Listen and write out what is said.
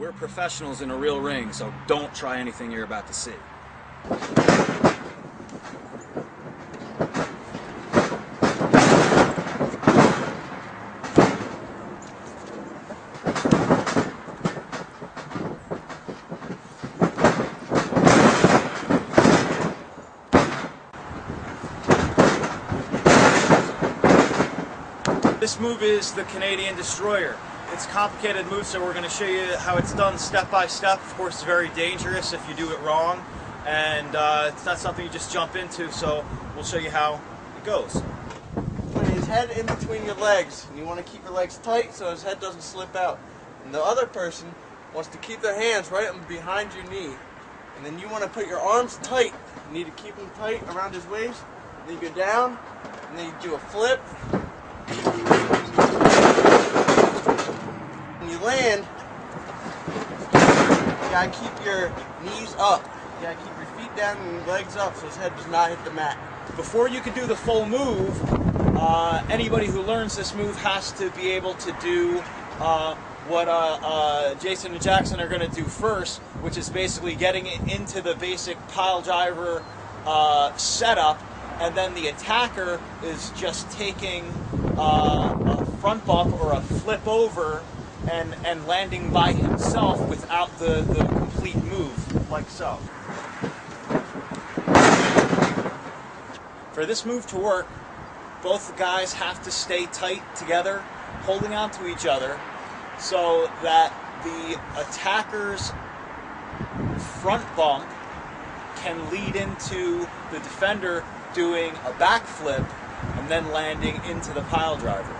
We're professionals in a real ring, so don't try anything you're about to see. This move is the Canadian Destroyer. It's a complicated move, so we're going to show you how it's done step by step. Of course, it's very dangerous if you do it wrong, and it's not something you just jump into, so we'll show you how it goes. Put his head in between your legs, and you want to keep your legs tight so his head doesn't slip out. And the other person wants to keep their hands right behind your knee. And then you want to put your arms tight. You need to keep them tight around his waist. Then you go down, and then you do a flip. When you land, you gotta keep your knees up. You gotta keep your feet down and your legs up so his head does not hit the mat. Before you can do the full move, anybody who learns this move has to be able to do what Jason and Jackson are going to do first, which is basically getting it into the basic pile driver setup, and then the attacker is just taking a front bump or a flip over and landing by himself without the complete move, like so. For this move to work, both guys have to stay tight together, holding on to each other, so that the attacker's front bump can lead into the defender doing a backflip and then landing into the pile driver.